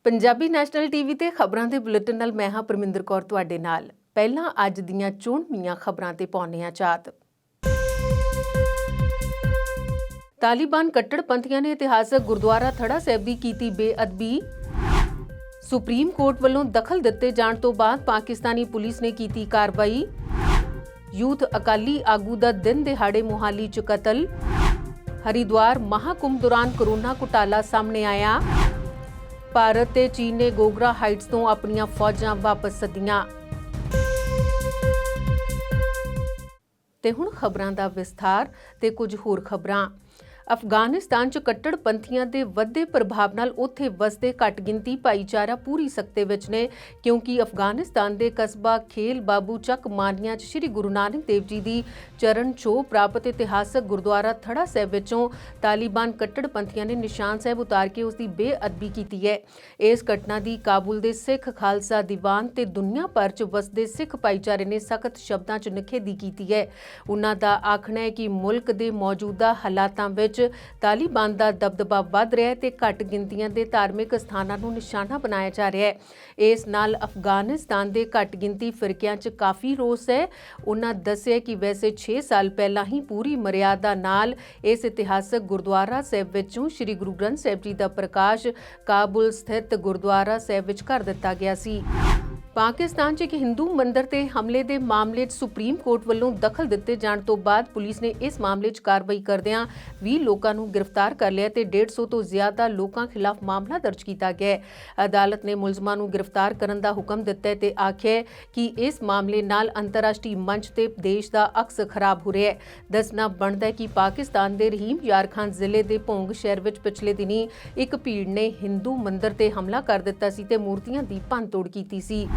Punjabi national TV ਤੇ ਖਬਰਾਂ ਦੇ ਬੁਲੇਟਿਨ ਨਾਲ ਮੈਂ ਹਾਂ ਪਰਮਿੰਦਰ ਕੌਰ ਤੁਹਾਡੇ ਨਾਲ। ਪਹਿਲਾਂ ਅੱਜ ਦੀਆਂ ਚੋਣਵੀਆਂ ਖਬਰਾਂ ਤੇ ਪਾਉਂਦੇ ਹਾਂ ਝਾਤ। ਤਾਲਿਬਾਨ ਕੱਟੜਪੰਥੀਆਂ ਨੇ ਇਤਿਹਾਸਕ ਗੁਰਦੁਆਰਾ ਥੜਾ ਸਾਹਿਬ ਦੀ ਕੀਤੀ ਬੇਅਦਬੀ। ਸੁਪਰੀਮ ਕੋਰਟ ਵੱਲੋਂ ਦਖਲ ਦਿੱਤੇ ਜਾਣ ਤੋਂ ਬਾਅਦ ਪਾਕਿਸਤਾਨੀ ਪੁਲਿਸ ਨੇ ਕੀਤੀ ਕਾਰਵਾਈ। ਯੂਥ ਅਕਾਲੀ ਆਗੂ ਦਾ ਦਿਨ ਦਿਹਾੜੇ ਮੁਹਾਲੀ 'ਚ ਕਤਲ। ਹਰਿਦੁਆਰ ਮਹਾਕੁੰਭ ਦੌਰਾਨ ਕੋਰੋਨਾ ਘੁਟਾਲਾ ਸਾਹਮਣੇ ਆਇਆ। ਭਾਰਤ ਤੇ ਚੀਨ ਨੇ ਗੋਗਰਾ ਹਾਈਟਸ ਤੋਂ ਆਪਣੀਆਂ ਫੌਜਾਂ ਵਾਪਸ ਸੱਦੀਆਂ। ਤੇ ਹੁਣ ਖਬਰਾਂ ਦਾ ਵਿਸਥਾਰ ਤੇ ਕੁਝ ਹੋਰ ਖਬਰਾਂ। ਅਫਗਾਨਿਸਤਾਨ 'ਚ ਕੱਟੜਪੰਥੀਆਂ ਦੇ ਵੱਧਦੇ ਪ੍ਰਭਾਵ ਨਾਲ ਉੱਥੇ ਵਸਦੇ ਘੱਟ ਗਿਣਤੀ ਭਾਈਚਾਰਾ ਪੂਰੀ ਸਖਤੇ ਵਿੱਚ ਨੇ, ਕਿਉਂਕਿ ਅਫਗਾਨਿਸਤਾਨ ਦੇ ਕਸਬਾ ਖੇਲ ਬਾਬੂ ਚੱਕ ਮਾਨੀਆਂ 'ਚ ਸ੍ਰੀ ਗੁਰੂ ਨਾਨਕ ਦੇਵ ਜੀ ਦੀ ਚਰਨ ਛੋਹ ਪ੍ਰਾਪਤ ਇਤਿਹਾਸਕ ਗੁਰਦੁਆਰਾ ਥੜਾ ਸਾਹਿਬ ਵਿੱਚੋਂ ਤਾਲਿਬਾਨ ਕੱਟੜਪੰਥੀਆਂ ਨੇ ਨਿਸ਼ਾਨ ਸਾਹਿਬ ਉਤਾਰ ਕੇ ਉਸ ਦੀ ਬੇਅਦਬੀ ਕੀਤੀ ਹੈ। ਇਸ ਘਟਨਾ ਦੀ ਕਾਬੁਲ ਦੇ ਸਿੱਖ ਖਾਲਸਾ ਦੀਵਾਨ ਤੇ ਦੁਨੀਆ ਭਰ 'ਚ ਵਸਦੇ ਸਿੱਖ ਭਾਈਚਾਰੇ ਨੇ ਸਖਤ ਸ਼ਬਦਾਂ 'ਚ ਨਿਖੇਧੀ ਕੀਤੀ ਹੈ। ਉਨ੍ਹਾਂ ਦਾ ਆਖਣਾ ਹੈ ਕਿ ਮੁਲਕ ਦੇ ਮੌਜੂਦਾ ਹਾਲਾਤਾਂ ਵਿੱਚ ਤਾਲਿਬਾਨ ਦਾ ਦਬਦਬਾ ਵੱਧ ਰਿਹਾ ਹੈ ਤੇ ਘੱਟ ਗਿਣਤੀਆਂ ਦੇ ਧਾਰਮਿਕ ਸਥਾਨਾਂ ਨੂੰ ਨਿਸ਼ਾਨਾ ਬਣਾਇਆ ਜਾ ਰਿਹਾ ਹੈ। ਇਸ ਨਾਲ ਅਫਗਾਨਿਸਤਾਨ ਦੇ ਘੱਟ ਗਿਣਤੀ ਫਿਰਕਿਆਂ 'ਚ ਕਾਫੀ ਰੋਸ ਹੈ। ਉਨ੍ਹਾਂ ਦੱਸਿਆ ਕਿ ਵੈਸੇ 6 ਸਾਲ ਪਹਿਲਾਂ ਹੀ ਪੂਰੀ ਮਰਿਆਦਾ ਨਾਲ ਇਸ ਇਤਿਹਾਸਕ ਗੁਰਦੁਆਰਾ ਸਾਹਿਬ ਵਿੱਚੋਂ ਸ੍ਰੀ ਗੁਰੂ ਗ੍ਰੰਥ ਸਾਹਿਬ ਜੀ ਦਾ ਪ੍ਰਕਾਸ਼ ਕਾਬੁਲ ਸਥਿਤ ਗੁਰਦੁਆਰਾ ਸਾਹਿਬ ਵਿੱਚ ਕਰ ਦਿੱਤਾ ਗਿਆ ਸੀ। ਪਾਕਿਸਤਾਨ 'ਚ ਇੱਕ ਹਿੰਦੂ ਮੰਦਰ ਤੇ ਹਮਲੇ ਦੇ ਮਾਮਲੇ 'ਚ ਸੁਪਰੀਮ ਕੋਰਟ ਵੱਲੋਂ ਦਖਲ ਦਿੱਤੇ ਜਾਣ ਤੋਂ ਬਾਅਦ ਪੁਲਿਸ ਨੇ ਇਸ ਮਾਮਲੇ 'ਚ ਕਾਰਵਾਈ ਕਰਦਿਆਂ 20 ਲੋਕਾਂ ਨੂੰ ਗ੍ਰਿਫਤਾਰ ਕਰ ਲਿਆ ਤੇ 150 ਤੋਂ ਜ਼ਿਆਦਾ ਲੋਕਾਂ ਖਿਲਾਫ ਮਾਮਲਾ ਦਰਜ ਕੀਤਾ ਗਿਆ ਹੈ। ਅਦਾਲਤ ਨੇ ਮੁਲਜ਼ਮਾਂ ਨੂੰ ਗ੍ਰਿਫਤਾਰ ਕਰਨ ਦਾ ਹੁਕਮ ਦਿੱਤਾ ਤੇ ਆਖਿਆ ਕਿ ਇਸ ਮਾਮਲੇ ਨਾਲ ਅੰਤਰਰਾਸ਼ਟਰੀ ਮੰਚ ਤੇ ਦੇਸ਼ ਦਾ ਅਕਸ ਖਰਾਬ ਹੋ ਰਿਹਾ ਹੈ। ਦੱਸਣਾ ਬਣਦਾ ਹੈ ਕਿ ਪਾਕਿਸਤਾਨ ਦੇ ਰਹੀਮ ਯਾਰ ਖਾਨ ਜ਼ਿਲ੍ਹੇ ਦੇ ਭੋਂਗ ਸ਼ਹਿਰ ਵਿੱਚ ਪਿਛਲੇ ਦਿਨੀ ਇੱਕ ਭੀੜ ਨੇ ਹਿੰਦੂ ਮੰਦਰ ਤੇ ਹਮਲਾ ਕਰ ਦਿੱਤਾ ਸੀ ਤੇ ਮੂਰਤੀਆਂ ਦੀ ਭੰਨਤੋੜ ਕੀਤੀ ਸੀ।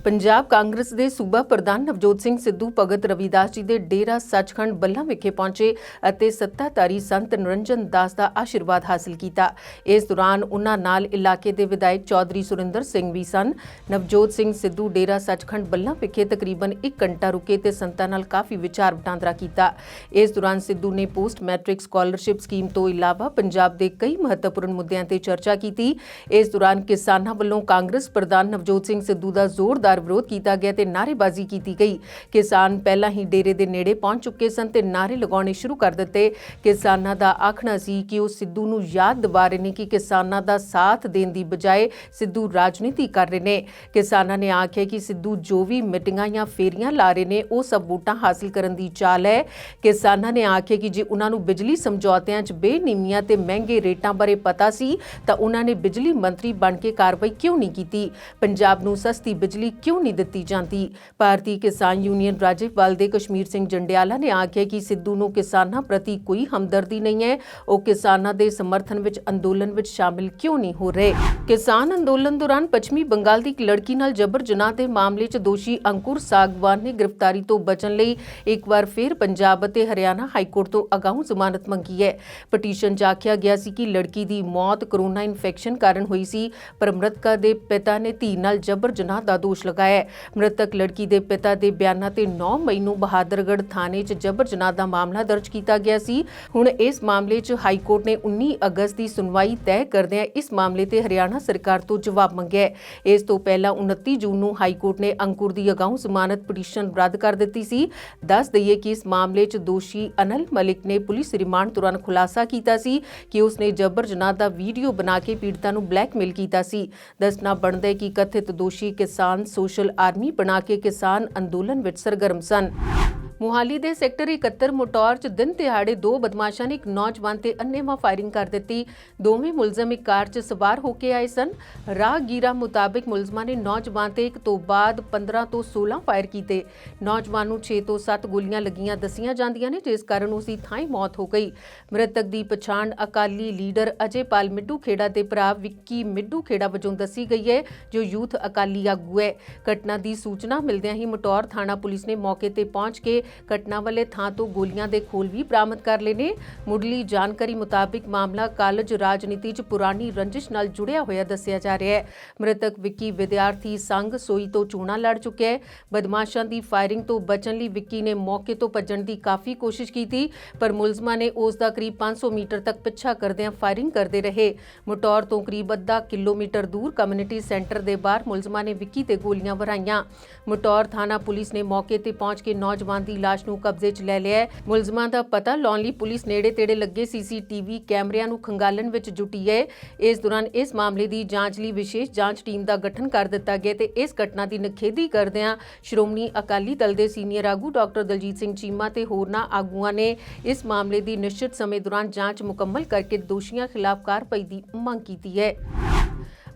ਪੰਜਾਬ ਕਾਂਗਰਸ ਦੇ ਸੂਬਾ ਪ੍ਰਧਾਨ ਨਵਜੋਤ ਸਿੰਘ ਸਿੱਧੂ ਭਗਤ ਰਵਿਦਾਸ ਜੀ ਦੇ ਡੇਰਾ ਸੱਚਖੰਡ ਬੱਲਾ ਵਿਖੇ ਪਹੁੰਚੇ ਅਤੇ ਸੱਤਾਧਾਰੀ ਸੰਤ ਨਿਰੰਜਨ ਦਾਸ ਦਾ ਆਸ਼ੀਰਵਾਦ ਹਾਸਲ ਕੀਤਾ। ਇਸ ਦੌਰਾਨ ਉਨ੍ਹਾਂ ਨਾਲ ਇਲਾਕੇ ਦੇ ਵਿਧਾਇਕ ਚੌਧਰੀ ਸੁਰਿੰਦਰ ਸਿੰਘ ਵੀ ਸਨ। ਨਵਜੋਤ ਸਿੰਘ ਸਿੱਧੂ ਡੇਰਾ ਸੱਚਖੰਡ ਬੱਲਾ ਵਿਖੇ ਤਕਰੀਬਨ 1 ਘੰਟਾ ਰੁਕੇ ਤੇ ਸੰਤਾਂ ਨਾਲ ਕਾਫੀ ਵਿਚਾਰ ਵਟਾਂਦਰਾ ਕੀਤਾ। ਇਸ ਦੌਰਾਨ ਸਿੱਧੂ ਨੇ ਪੋਸਟ ਮੈਟ੍ਰਿਕ ਸਕਾਲਰਸ਼ਿਪ ਸਕੀਮ ਤੋਂ ਇਲਾਵਾ ਪੰਜਾਬ ਦੇ ਕਈ ਮਹੱਤਵਪੂਰਨ ਮੁੱਦਿਆਂ ਤੇ ਚਰਚਾ ਕੀਤੀ। ਇਸ ਦੌਰਾਨ ਕਿਸਾਨਾਂ ਵੱਲੋਂ ਕਾਂਗਰਸ ਪ੍ਰਧਾਨ ਨਵਜੋਤ ਸਿੰਘ ਸਿੱਧੂ ਦਾ ਜ਼ੋਰਦਾਰ ਵਿਰੋਧ ਕੀਤਾ ਗਿਆ ਤੇ ਨਾਅਰੇਬਾਜ਼ੀ ਕੀਤੀ ਗਈ। ਕਿਸਾਨ ਪਹਿਲਾਂ ਹੀ ਡੇਰੇ ਦੇ ਨੇੜੇ ਪਹੁੰਚ ਚੁੱਕੇ ਸਨ ਤੇ ਨਾਅਰੇ ਲਗਾਉਣੇ ਸ਼ੁਰੂ ਕਰ ਦਿੱਤੇ। ਕਿਸਾਨਾਂ ਦਾ ਆਖਣਾ ਸੀ ਕਿ ਉਹ ਸਿੱਧੂ ਨੂੰ ਯਾਦ ਦਿਵਾ ਰਹੇ ਨੇ ਕਿ ਕਿਸਾਨਾਂ ਦਾ ਸਾਥ ਦੇਣ ਦੀ ਬਜਾਏ ਸਿੱਧੂ ਰਾਜਨੀਤੀ ਕਰ ਰਹੇ ਨੇ। ਕਿਸਾਨਾਂ ਨੇ ਆਖਿਆ ਕਿ ਸਿੱਧੂ ਜੋ ਵੀ ਮੀਟਿੰਗਾਂ ਜਾਂ ਫੇਰੀਆਂ ਲਾ ਰਹੇ ਨੇ ਉਹ ਸਭ ਵੋਟਾਂ ਹਾਸਲ ਕਰਨ ਦੀ ਚਾਲ ਹੈ। ਕਿਸਾਨਾਂ ਨੇ ਆਖਿਆ ਕਿ ਜੇ ਉਹਨਾਂ ਨੂੰ ਬਿਜਲੀ ਸਮਝੌਤਿਆਂ 'ਚ ਬੇਨਿਯਮੀਆਂ ਤੇ ਮਹਿੰਗੇ ਰੇਟਾਂ ਬਾਰੇ ਪਤਾ ਸੀ ਤਾਂ ਉਹਨਾਂ ਨੇ ਬਿਜਲੀ ਮੰਤਰੀ ਬਣ ਕੇ ਕਾਰਵਾਈ ਕਿਉਂ ਨਹੀਂ ਕੀਤੀ। ਪੰਜਾਬ ਨੂੰ ਸਸਤੀ ਬਿਜਲੀ ਕਿਉਂ ਨਹੀਂ ਦਿੱਤੀ ਜਾਂਦੀ। ਭਾਰਤੀ ਕਿਸਾਨ ਯੂਨੀਅਨ ਰਾਜੇਵਾਲ ਦੇ ਕਸ਼ਮੀਰ ਸਿੰਘ ਜੰਡਿਆਲਾ ਨੇ ਆਖਿਆ ਕਿ ਸਿੱਧੂ ਨੂੰ ਕਿਸਾਨਾਂ ਪ੍ਰਤੀ ਕੋਈ ਹਮਦਰਦੀ ਨਹੀਂ ਹੈ। ਉਹ ਕਿਸਾਨਾਂ ਦੇ ਸਮਰਥਨ ਵਿੱਚ ਅੰਦੋਲਨ ਵਿੱਚ ਸ਼ਾਮਿਲ ਕਿਉਂ ਨਹੀਂ ਹੋ ਰਹੇ। ਕਿਸਾਨ ਅੰਦੋਲਨ ਦੌਰਾਨ ਪੱਛਮੀ ਬੰਗਾਲ ਦੀ ਇੱਕ ਲੜਕੀ ਨਾਲ ਜਬਰ ਜਨਾਹ ਦੇ ਮਾਮਲੇ 'ਚ ਦੋਸ਼ੀ ਅੰਕੁਰ ਸਾਗਵਾਨ ਨੇ ਗ੍ਰਿਫਤਾਰੀ ਤੋਂ ਬਚਣ ਲਈ ਇੱਕ ਵਾਰ ਫਿਰ ਪੰਜਾਬ ਅਤੇ ਹਰਿਆਣਾ ਹਾਈਕੋਰਟ ਤੋਂ ਅਗਾਊਂ ਜ਼ਮਾਨਤ ਮੰਗੀ ਹੈ। ਪਟੀਸ਼ਨ 'ਚ ਆਖਿਆ ਗਿਆ ਸੀ ਕਿ ਲੜਕੀ ਦੀ ਮੌਤ ਕੋਰੋਨਾ ਇਨਫੈਕਸ਼ਨ ਕਾਰਨ ਹੋਈ ਸੀ, ਪਰ ਮ੍ਰਿਤਕਾ ਦੇ ਪਿਤਾ ਨੇ ਧੀ ਨਾਲ ਜਬਰ ਜਨਾਹ ਦਾ ਦੋਸ਼ ਲਗਾਇਆ। ਮ੍ਰਿਤਕ ਲੜਕੀ ਦੇ ਪਿਤਾ ਦੇ ਬਿਆਨਾਂ ਤੇ 9 ਮਈ ਨੂੰ ਬਹਾਦਰਗੜ੍ਹ ਥਾਣੇ 'ਚ ਜਬਰ ਜਨਾਹ ਦਾ ਮਾਮਲਾ ਦਰਜ ਕੀਤਾ ਗਿਆ ਸੀ। ਹੁਣ ਇਸ ਮਾਮਲੇ 'ਚ ਹਾਈ ਕੋਰਟ ਨੇ 19 ਅਗਸਤ ਦੀ ਸੁਣਵਾਈ ਤੈਅ ਕਰਦਿਆਂ ਇਸ ਮਾਮਲੇ ਤੇ ਹਰਿਆਣਾ ਸਰਕਾਰ ਤੋਂ ਜਵਾਬ ਮੰਗਿਆ। ਇਸ ਤੋਂ ਪਹਿਲਾਂ 29 ਜੂਨ ਨੂੰ ਹਾਈ ਕੋਰਟ ਨੇ ਅੰਕੁਰ ਦੀ ਅਗਾਊਂ ਜ਼ਮਾਨਤ ਪਟੀਸ਼ਨ ਰੱਦ ਕਰ ਦਿੱਤੀ ਸੀ। ਦੱਸ ਦਈਏ ਕਿ ਇਸ ਮਾਮਲੇ 'ਚ ਦੋਸ਼ੀ ਅਨਲ ਮਲਿਕ ਨੇ ਪੁਲਿਸ ਰਿਮਾਂਡ ਦੌਰਾਨ ਖੁਲਾਸਾ ਕੀਤਾ ਸੀ ਕਿ ਉਸਨੇ ਜਬਰ ਜਨਾਹ ਦਾ ਵੀਡੀਓ ਬਣਾ ਕੇ ਪੀੜਤਾਂ ਨੂੰ ਬਲੈਕਮੇਲ ਕੀਤਾ ਸੀ। ਦੱਸਣਾ ਬਣਦਾ ਹੈ ਕਿ ਕਥਿਤ ਦੋਸ਼ੀ ਕਿਸਾਨ ਸੋਸ਼ਲ ਆਰਮੀ ਬਣਾ ਕੇ ਕਿਸਾਨ ਅੰਦੋਲਨ ਵਿੱਚ ਸਰਗਰਮ ਸਨ। ਮੁਹਾਲੀ ਦੇ ਸੈਕਟਰ 71 ਮੋਟੌਰ 'ਚ ਦਿਨ ਦਿਹਾੜੇ 2 ਬਦਮਾਸ਼ਾਂ ਨੇ ਇੱਕ ਨੌਜਵਾਨ ਤੇ ਅੰਨ੍ਹੇਵਾਹ ਫਾਇਰਿੰਗ ਕਰ ਦਿੱਤੀ। ਦੋਵੇਂ ਮੁਲਜ਼ਮ ਇੱਕ ਕਾਰ 'ਚ ਸਵਾਰ ਹੋ ਕੇ ਆਏ ਸਨ। ਰਾਹਗੀਰਾਂ ਮੁਤਾਬਿਕ ਮੁਲਜ਼ਮਾਂ ਨੇ ਨੌਜਵਾਨ ਤੇ ਇੱਕ ਤੋਂ ਬਾਅਦ 15 ਤੋਂ 16 ਫਾਇਰ ਕੀਤੇ। ਨੌਜਵਾਨ ਨੂੰ 6 ਤੋਂ 7 ਗੋਲੀਆਂ ਲੱਗੀਆਂ ਦੱਸੀਆਂ ਜਾਂਦੀਆਂ ਨੇ, ਜਿਸ ਕਾਰਨ ਉਸ ਦੀ ਥਾਂ ਹੀ ਮੌਤ ਹੋ ਗਈ। ਮ੍ਰਿਤਕ ਦੀ ਪਛਾਣ ਅਕਾਲੀ ਲੀਡਰ ਅਜੇਪਾਲ ਮਿੱਡੂ ਖੇੜਾ ਦੇ ਭਰਾ ਵਿੱਕੀ ਮਿੱਡੂ ਖੇੜਾ ਵਜੋਂ ਦੱਸੀ ਗਈ ਹੈ, ਜੋ ਯੂਥ ਅਕਾਲੀ ਆਗੂ ਹੈ। ਘਟਨਾ ਦੀ ਸੂਚਨਾ ਮਿਲਦਿਆਂ ਹੀ ਮੋਟੌਰ ਥਾਣਾ ਪੁਲਿਸ ਨੇ ਮੌਕੇ ਤੇ ਪਹੁੰਚ ਕੇ ਘਟਨਾ ਵਾਲੇ ਥਾਂ ਤੋਂ ਗੋਲੀਆਂ ਦੇ ਖੋਲ ਵੀ ਬਰਾਮਦ ਕਰ ਲਏ ਨੇ। ਮੁੱਢਲੀ ਜਾਣਕਾਰੀ ਮੁਤਾਬਿਕ ਮਾਮਲਾ ਕਾਲਜ ਰਾਜਨੀਤੀ 'ਚ ਪੁਰਾਣੀ ਰੰਜਿਸ਼ ਨਾਲ ਜੁੜਿਆ ਹੋਇਆ ਦੱਸਿਆ ਜਾ ਰਿਹਾ ਹੈ। ਮ੍ਰਿਤਕ ਵਿੱਕੀ ਵਿਦਿਆਰਥੀ ਸੰਘ ਸੋਈ ਤੋਂ ਚੋਣਾਂ ਲੜ ਚੁੱਕਿਆ ਹੈ। ਬਦਮਾਸ਼ਾਂ ਦੀ ਫਾਇਰਿੰਗ ਤੋਂ ਬਚਣ ਲਈ ਵਿੱਕੀ ਨੇ ਮੌਕੇ ਤੋਂ ਭੱਜਣ ਦੀ ਕਾਫੀ ਕੋਸ਼ਿਸ਼ ਕੀਤੀ, ਪਰ ਮੁਲਜ਼ਮਾਂ ਨੇ ਉਸ ਦਾ ਕਰੀਬ 500 ਮੀਟਰ ਤੱਕ ਪਿੱਛਾ ਕਰਦਿਆਂ ਫਾਇਰਿੰਗ ਕਰਦੇ ਰਹੇ। ਮਟੌਰ ਤੋਂ ਕਰੀਬ ਅੱਧਾ ਕਿਲੋਮੀਟਰ ਦੂਰ ਕਮਿਊਨਿਟੀ ਸੈਂਟਰ ਦੇ ਬਾਹਰ ਮੁਲਜ਼ਮਾਂ ਨੇ ਵਿੱਕੀ ਤੇ ਗੋਲੀਆਂ ਵਰਾਈਆਂ। ਮਟੌਰ ਥਾਣਾ ਪੁਲਿਸ ਨੇ ਮੌਕੇ ਤੇ ਪਹੁੰਚ ਕੇ ਨੌਜਵਾਨ ਦੀ ਲਾਸ਼ ਨੂੰ ਕਬਜ਼ੇ 'ਚ ਲੈ ਲਿਆ ਹੈ। ਮੁਲਜ਼ਮਾਂ ਦਾ ਪਤਾ ਲਾਉਣ ਲਈ ਪੁਲਿਸ ਨੇੜੇ-ਤੇੜੇ ਲੱਗੇ ਸੀਸੀਟੀਵੀ ਕੈਮਰਿਆਂ ਨੂੰ ਖੰਗਾਲਣ ਵਿੱਚ ਜੁਟੀ ਹੈ। ਇਸ ਦੌਰਾਨ ਇਸ ਮਾਮਲੇ ਦੀ ਜਾਂਚ ਲਈ ਵਿਸ਼ੇਸ਼ ਜਾਂਚ ਟੀਮ ਦਾ ਗਠਨ ਕਰ ਦਿੱਤਾ ਗਿਆ ਤੇ ਇਸ ਘਟਨਾ ਦੀ ਨਿਖੇਧੀ ਕਰਦਿਆਂ ਸ਼੍ਰੋਮਣੀ ਅਕਾਲੀ ਦਲ ਦੇ ਸੀਨੀਅਰ ਆਗੂ ਡਾਕਟਰ ਦਲਜੀਤ ਸਿੰਘ ਚੀਮਾ ਤੇ ਹੋਰਨਾਂ ਆਗੂਆਂ ਨੇ ਇਸ ਮਾਮਲੇ ਦੀ ਨਿਸ਼ਚਿਤ ਸਮੇਂ ਦੌਰਾਨ ਜਾਂਚ ਮੁਕੰਮਲ ਕਰਕੇ ਦੋਸ਼ੀਆਂ ਖਿਲਾਫ ਕਾਰਵਾਈ ਦੀ ਮੰਗ ਕੀਤੀ ਹੈ।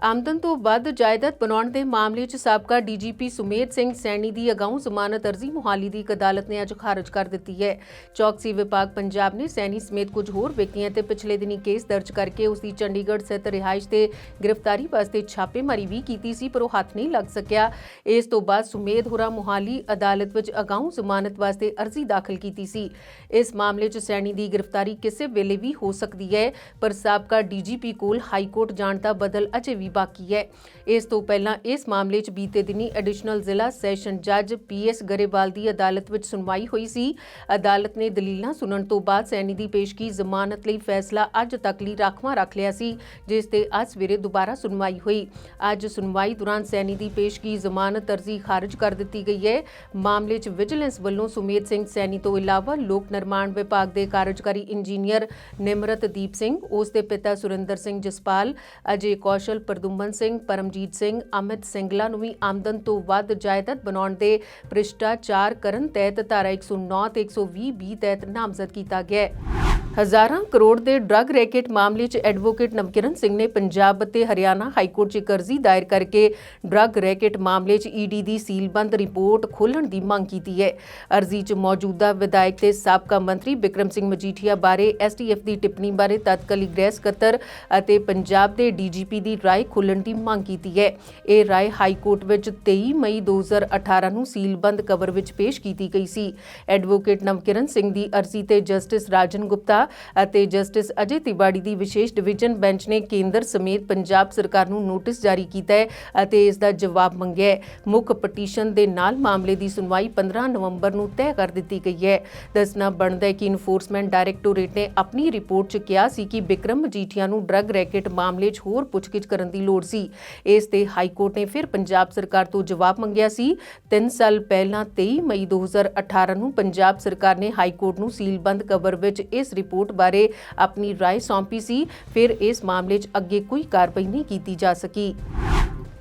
ਆਮਦਨ ਤੋਂ ਵੱਧ ਜਾਇਦਾਦ ਬਣਾਉਣ ਦੇ ਮਾਮਲੇ 'ਚ ਸਾਬਕਾ ਡੀਜੀਪੀ ਸੁਮੇਧ ਸਿੰਘ ਸੈਣੀ ਦੀ ਅਗਾਊਂ ਜ਼ਮਾਨਤ ਅਰਜ਼ੀ ਮੁਹਾਲੀ ਦੀ ਇੱਕ ਅਦਾਲਤ ਨੇ ਅੱਜ ਖਾਰਜ ਕਰ ਦਿੱਤੀ ਹੈ। ਚੌਕਸੀ ਵਿਭਾਗ ਪੰਜਾਬ ਨੇ ਸੈਣੀ ਸਮੇਤ ਕੁਝ ਹੋਰ ਵਿਅਕਤੀਆਂ ਤੇ ਪਿਛਲੇ ਦਿਨੀ ਕੇਸ ਦਰਜ ਕਰਕੇ ਉਸ ਦੀ ਚੰਡੀਗੜ੍ਹ ਸਥਿਤ ਰਿਹਾਇਸ਼ ਤੇ ਗ੍ਰਿਫਤਾਰੀ ਵਾਸਤੇ ਛਾਪੇਮਾਰੀ ਵੀ ਕੀਤੀ ਸੀ, ਪਰ ਉਹ ਹੱਥ ਨਹੀਂ ਲੱਗ ਸਕਿਆ। ਇਸ ਤੋਂ ਬਾਅਦ ਸੁਮੇਧ ਹੋਰਾਂ ਮੁਹਾਲੀ ਅਦਾਲਤ ਵਿੱਚ ਅਗਾਊਂ ਜ਼ਮਾਨਤ ਵਾਸਤੇ ਅਰਜ਼ੀ ਦਾਖਲ ਕੀਤੀ ਸੀ। ਇਸ ਮਾਮਲੇ 'ਚ ਸੈਣੀ ਦੀ ਗ੍ਰਿਫਤਾਰੀ ਕਿਸੇ ਵੇਲੇ ਵੀ ਹੋ ਸਕਦੀ ਹੈ, ਪਰ ਸਾਬਕਾ ਡੀਜੀਪੀ ਕੋਲ ਹਾਈਕੋਰਟ ਜਾਣ ਦਾ ਬਦਲ ਅਜੇ ਵੀ ਬਾਕੀ ਹੈ। ਇਸ ਤੋਂ ਪਹਿਲਾਂ ਇਸ ਮਾਮਲੇ 'ਚ ਬੀਤੇ ਦਿਨੀ ਐਡੀਸ਼ਨਲ ਜ਼ਿਲ੍ਹਾ ਸੈਸ਼ਨ ਜੱਜ ਪੀਐਸ ਗਰੇਵਾਲ ਦੀ ਅਦਾਲਤ ਵਿੱਚ ਸੁਣਵਾਈ ਹੋਈ ਸੀ। ਅਦਾਲਤ ਨੇ ਦਲੀਲਾਂ ਸੁਣਨ ਤੋਂ ਬਾਅਦ ਸੈਣੀ ਦੀ ਪੇਸ਼ਗੀ ਜ਼ਮਾਨਤ ਲਈ ਫੈਸਲਾ ਅੱਜ ਤੱਕ ਲਈ ਰਾਖਵਾਂ ਰੱਖ ਲਿਆ ਸੀ, ਜਿਸ ਤੇ ਅੱਜ ਸਵੇਰੇ ਦੁਬਾਰਾ ਸੁਣਵਾਈ ਹੋਈ। ਅੱਜ ਸੁਣਵਾਈ ਦੌਰਾਨ ਸੈਣੀ ਦੀ ਪੇਸ਼ਗੀ ਜ਼ਮਾਨਤ ਅਰਜ਼ੀ ਖਾਰਜ ਕਰ ਦਿੱਤੀ ਗਈ ਹੈ। ਮਾਮਲੇ 'ਚ ਵਿਜੀਲੈਂਸ ਵੱਲੋਂ ਸੁਮੇਧ ਸਿੰਘ ਸੈਣੀ ਤੋਂ ਇਲਾਵਾ ਲੋਕ ਨਿਰਮਾਣ ਵਿਭਾਗ ਦੇ ਕਾਰਜਕਾਰੀ ਇੰਜੀਨੀਅਰ ਨਿਮਰਤਦੀਪ ਸਿੰਘ, ਉਸ ਦੇ ਪਿਤਾ ਸੁਰਿੰਦਰ ਸਿੰਘ ਜਸਪਾਲ, ਅਜੇ ਕੌਸ਼ਲ, ਪ੍ਰਦੁਮਨ ਸਿੰਘ, ਪਰਮਜੀਤ ਸਿੰਘ, ਅਮਿਤ ਸਿੰਘਲਾ ਨੂੰ ਵੀ ਆਮਦਨ ਤੋਂ ਵੱਧ ਜਾਇਦਾਦ ਬਣਾਉਣ ਦੇ ਭ੍ਰਿਸ਼ਟਾਚਾਰ ਕਰਨ ਤਹਿਤ ਧਾਰਾ 109 ਤੇ 120B ਤਹਿਤ ਨਾਮਜ਼ਦ ਕੀਤਾ ਗਿਆ ਹੈ। ਹਜ਼ਾਰਾਂ ਕਰੋੜ ਦੇ ਡਰੱਗ ਰੈਕੇਟ ਮਾਮਲੇ 'ਚ ਐਡਵੋਕੇਟ ਨਵਕਿਰਨ ਸਿੰਘ ਨੇ ਪੰਜਾਬ ਅਤੇ ਹਰਿਆਣਾ ਹਾਈਕੋਰਟ 'ਚ ਅਰਜ਼ੀ ਦਾਇਰ ਕਰਕੇ ਡਰੱਗ ਰੈਕੇਟ ਮਾਮਲੇ 'ਚ ਈਡੀ ਦੀ ਸੀਲਬੰਦ ਰਿਪੋਰਟ ਖੋਲ੍ਹਣ ਦੀ ਮੰਗ ਕੀਤੀ ਹੈ। ਅਰਜ਼ੀ 'ਚ ਮੌਜੂਦਾ ਵਿਧਾਇਕ ਤੇ ਸਾਬਕਾ ਮੰਤਰੀ ਬਿਕਰਮ ਸਿੰਘ ਮਜੀਠੀਆ ਬਾਰੇ ਐਸਟੀਐਫ ਦੀ ਟਿੱਪਣੀ ਬਾਰੇ ਤਤਕਾਲੀ ਗ੍ਰਹਿ ਸਕੱਤਰ ਅਤੇ ਪੰਜਾਬ ਦੇ ਡੀਜੀਪੀ ਦੀ ਰਾਏ ਖੋਲ੍ਹਣ ਦੀ ਮੰਗ ਕੀਤੀ ਹੈ। ਇਹ ਰਾਏ ਹਾਈਕੋਰਟ ਵਿੱਚ 23 ਮਈ 2018 ਨੂੰ ਸੀਲਬੰਦ ਕਵਰ ਵਿੱਚ ਪੇਸ਼ ਕੀਤੀ ਗਈ ਸੀ। ਐਡਵੋਕੇਟ ਨਵਕਿਰਨ ਸਿੰਘ ਦੀ ਅਰਜ਼ੀ ਤੇ ਜਸਟਿਸ ਰਾਜਨ ਗੁਪਤਾ ਅਤੇ ਜਸਟਿਸ ਅਜੇ ਤਿਵਾੜੀ ਦੀ ਵਿਸ਼ੇਸ਼ ਡਿਵੀਜ਼ਨ ਬੈਂਚ ਨੇ ਕੇਂਦਰ ਸਮੇਤ ਪੰਜਾਬ ਸਰਕਾਰ ਨੂੰ ਨੋਟਿਸ ਜਾਰੀ ਕੀਤਾ ਹੈ ਅਤੇ ਇਸ ਦਾ ਜਵਾਬ ਮੰਗਿਆ ਹੈ। ਮੁੱਖ ਪਟੀਸ਼ਨ ਦੇ ਨਾਲ ਮਾਮਲੇ ਦੀ ਸੁਣਵਾਈ 15 ਨਵੰਬਰ ਨੂੰ ਤੈਅ ਕਰ ਦਿੱਤੀ ਗਈ ਹੈ। ਦੱਸਣਾ ਬਣਦਾ ਹੈ ਕਿ ਇਨਫੋਰਸਮੈਂਟ ਡਾਇਰੈਕਟੋਰੇਟ ਨੇ ਆਪਣੀ ਰਿਪੋਰਟ 'ਚ ਕਿਹਾ ਸੀ ਕਿ ਬਿਕਰਮ ਮਜੀਠੀਆ ਨੂੰ ਡਰੱਗ ਰੈਕੇਟ ਮਾਮਲੇ 'ਚ ਹੋਰ ਪੁੱਛਗਿੱਛ ਕਰਨ ਦੀ ਲੋੜ ਸੀ। ਇਸ ਤੇ ਹਾਈਕੋਰਟ ਨੇ ਫਿਰ ਪੰਜਾਬ ਸਰਕਾਰ ਤੋਂ ਜਵਾਬ ਮੰਗਿਆ ਸੀ। 3 ਸਾਲ ਪਹਿਲਾਂ 23 ਮਈ 2018 ਨੂੰ ਪੰਜਾਬ ਸਰਕਾਰ ਨੇ ਹਾਈਕੋਰਟ ਨੂੰ ਸੀਲਬੰਦ ਕਵਰ ਵਿੱਚ ਇਸ ਰਿਪੋਰਟ ਬਾਰੇ ਆਪਣੀ ਰਾਏ ਸੌਂਪੀ ਸੀ। ਫਿਰ ਇਸ ਮਾਮਲੇ 'ਚ ਅੱਗੇ ਕੋਈ ਕਾਰਵਾਈ ਨਹੀਂ ਕੀਤੀ ਜਾ ਸਕੀ।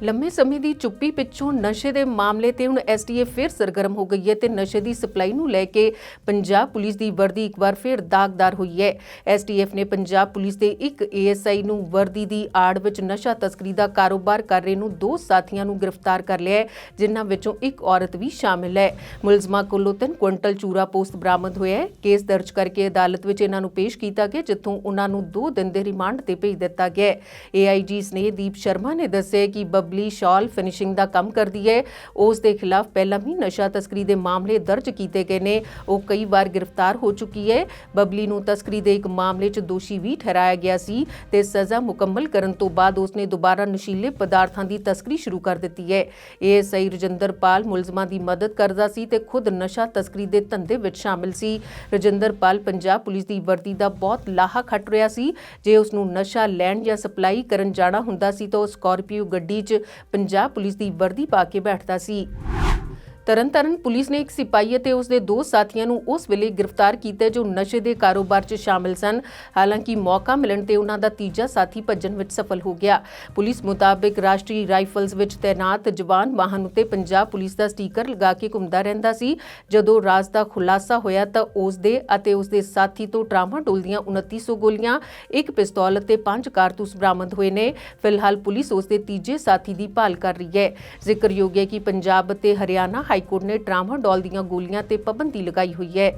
ਲੰਮੇ ਸਮੇਂ ਦੀ ਚੁੱਪੀ ਪਿੱਛੋਂ ਨਸ਼ੇ ਦੇ ਮਾਮਲੇ ਤੇ ਹੁਣ ਐਸਟੀਐਫ ਫਿਰ ਸਰਗਰਮ ਹੋ ਗਈ ਹੈ ਤੇ ਨਸ਼ੇ ਦੀ ਸਪਲਾਈ ਨੂੰ ਲੈ ਕੇ ਪੰਜਾਬ ਪੁਲਿਸ ਦੀ ਵਰਦੀ ਇੱਕ ਵਾਰ ਫਿਰ ਦਾਗਦਾਰ ਹੋਈ ਹੈ। ਐਸਟੀਐਫ ਨੇ ਪੰਜਾਬ ਪੁਲਿਸ ਦੇ ਇੱਕ ਏਐਸਆਈ ਨੂੰ ਵਰਦੀ ਦੀ ਆੜ ਵਿੱਚ ਨਸ਼ਾ ਤਸਕਰੀ ਦਾ ਕਾਰੋਬਾਰ ਕਰ ਰਹੇ ਨੂੰ 2 ਸਾਥੀਆਂ ਨੂੰ ਗ੍ਰਿਫਤਾਰ ਕਰ ਲਿਆ ਹੈ, ਜਿਨ੍ਹਾਂ ਵਿੱਚੋਂ ਇੱਕ ਔਰਤ ਵੀ ਸ਼ਾਮਿਲ ਹੈ। ਮੁਲਜ਼ਮਾਂ ਕੋਲੋਂ 3 ਕੁਇੰਟਲ ਚੂਰਾ ਪੋਸਤ ਬਰਾਮਦ ਹੋਇਆ ਹੈ। ਕੇਸ ਦਰਜ ਕਰਕੇ ਅਦਾਲਤ ਵਿੱਚ ਇਹਨਾਂ ਨੂੰ ਪੇਸ਼ ਕੀਤਾ ਗਿਆ, ਜਿੱਥੋਂ ਉਹਨਾਂ ਨੂੰ 2 ਦਿਨ ਦੇ ਰਿਮਾਂਡ ਤੇ ਭੇਜ ਦਿੱਤਾ ਗਿਆ ਹੈ। ਏਆਈਜੀ ਸਨੇਹਦੀਪ ਸ਼ਰਮਾ ਨੇ ਦੱਸਿਆ ਕਿ ਬਬਲੀ ਸ਼ਾਲ ਫਿਨਿਸ਼ਿੰਗ ਦਾ ਕੰਮ ਕਰਦੀ ਹੈ। ਉਸ ਦੇ ਖਿਲਾਫ ਪਹਿਲਾਂ ਵੀ ਨਸ਼ਾ ਤਸਕਰੀ ਦੇ ਮਾਮਲੇ ਦਰਜ ਕੀਤੇ ਗਏ ਨੇ। ਉਹ ਕਈ ਵਾਰ ਗ੍ਰਿਫਤਾਰ ਹੋ ਚੁੱਕੀ ਹੈ। ਬਬਲੀ ਨੂੰ ਤਸਕਰੀ ਦੇ ਇੱਕ ਮਾਮਲੇ 'ਚ ਦੋਸ਼ੀ ਵੀ ਠਹਿਰਾਇਆ ਗਿਆ ਸੀ ਤੇ ਸਜ਼ਾ ਮੁਕੰਮਲ ਕਰਨ ਤੋਂ ਬਾਅਦ ਉਸਨੇ ਦੁਬਾਰਾ ਨਸ਼ੀਲੇ ਪਦਾਰਥਾਂ ਦੀ ਤਸਕਰੀ ਸ਼ੁਰੂ ਕਰ ਦਿੱਤੀ ਹੈ। ਏਐਸਆਈ ਰਜਿੰਦਰਪਾਲ ਮੁਲਜ਼ਮਾਂ ਦੀ ਮਦਦ ਕਰਦਾ ਸੀ ਤੇ ਖੁਦ ਨਸ਼ਾ ਤਸਕਰੀ ਦੇ ਧੰਦੇ ਵਿੱਚ ਸ਼ਾਮਿਲ ਸੀ। ਰਜਿੰਦਰਪਾਲ ਪੰਜਾਬ ਪੁਲਿਸ ਦੀ ਵਰਦੀ ਦਾ ਬਹੁਤ ਲਾਹਾ ਖੱਟ ਰਿਹਾ ਸੀ। ਜੇ ਉਸ ਨੂੰ ਨਸ਼ਾ ਲੈਣ ਜਾਂ ਸਪਲਾਈ ਕਰਨ ਜਾਣਾ ਹੁੰਦਾ ਸੀ ਤਾਂ ਉਹ ਸਕਾਰਪੀਓ ਗੱਡੀ 'ਚ ਪੰਜਾਬ ਪੁਲਿਸ ਦੀ ਵਰਦੀ ਪਾ ਕੇ ਬੈਠਦਾ ਸੀ। ਤਰਨਤਾਰਨ ਪੁਲਿਸ ਨੇ ਇੱਕ ਸਿਪਾਹੀ ਅਤੇ ਉਸ ਦੇ 2 ਸਾਥੀਆਂ ਨੂੰ ਉਸ ਵੇਲੇ ਗ੍ਰਿਫਤਾਰ ਕੀਤਾ ਜੋ ਨਸ਼ੇ ਦੇ ਕਾਰੋਬਾਰ 'ਚ ਸ਼ਾਮਿਲ ਸਨ। ਹਾਲਾਂਕਿ ਮੌਕਾ ਮਿਲਣ ਤੇ ਉਹਨਾਂ ਦਾ ਤੀਜਾ ਸਾਥੀ ਭੱਜਣ ਵਿੱਚ ਸਫਲ ਹੋ ਗਿਆ। ਪੁਲਿਸ ਮੁਤਾਬਿਕ ਰਾਸ਼ਟਰੀ ਰਾਈਫਲਸ ਵਿੱਚ ਤੈਨਾਤ ਜਵਾਨ ਵਾਹਨ ਉੱਤੇ ਪੰਜਾਬ ਪੁਲਿਸ ਦਾ ਸਟicker ਲਗਾ ਕੇ ਘੁੰਮਦਾ ਰਹਿੰਦਾ ਸੀ। ਜਦੋਂ ਰਾਜ਼ ਦਾ ਖੁਲਾਸਾ ਹੋਇਆ ਤਾਂ ਉਸ ਦੇ ਅਤੇ ਉਸ ਦੇ ਸਾਥੀ ਤੋਂ ਟਰਾਮਾਡੋਲ ਦੀਆਂ 2900 ਗੋਲੀਆਂ, 1 ਪਿਸਤੌਲ ਅਤੇ 5 ਕਾਰਤੂਸ ਬਰਾਮਦ ਹੋਏ ਨੇ। ਫਿਲਹਾਲ ਪੁਲਿਸ ਉਸ ਦੇ ਤੀਜੇ ਸਾਥੀ ਦੀ ਭਾਲ ਕਰ ਰਹੀ ਹੈ। ਜ਼ਿਕਰਯੋਗ ਹੈ ਕਿ ਪੰਜਾਬ ਅਤੇ ਹਰਿਆਣਾ ਹਾਈਕੋਰਟ ਨੇ ਟਰਾਮਾਡੋਲ ਦੀਆਂ ਗੋਲੀਆਂ ਤੇ ਪਾਬੰਦੀ ਲਗਾਈ ਹੋਈ ਹੈ।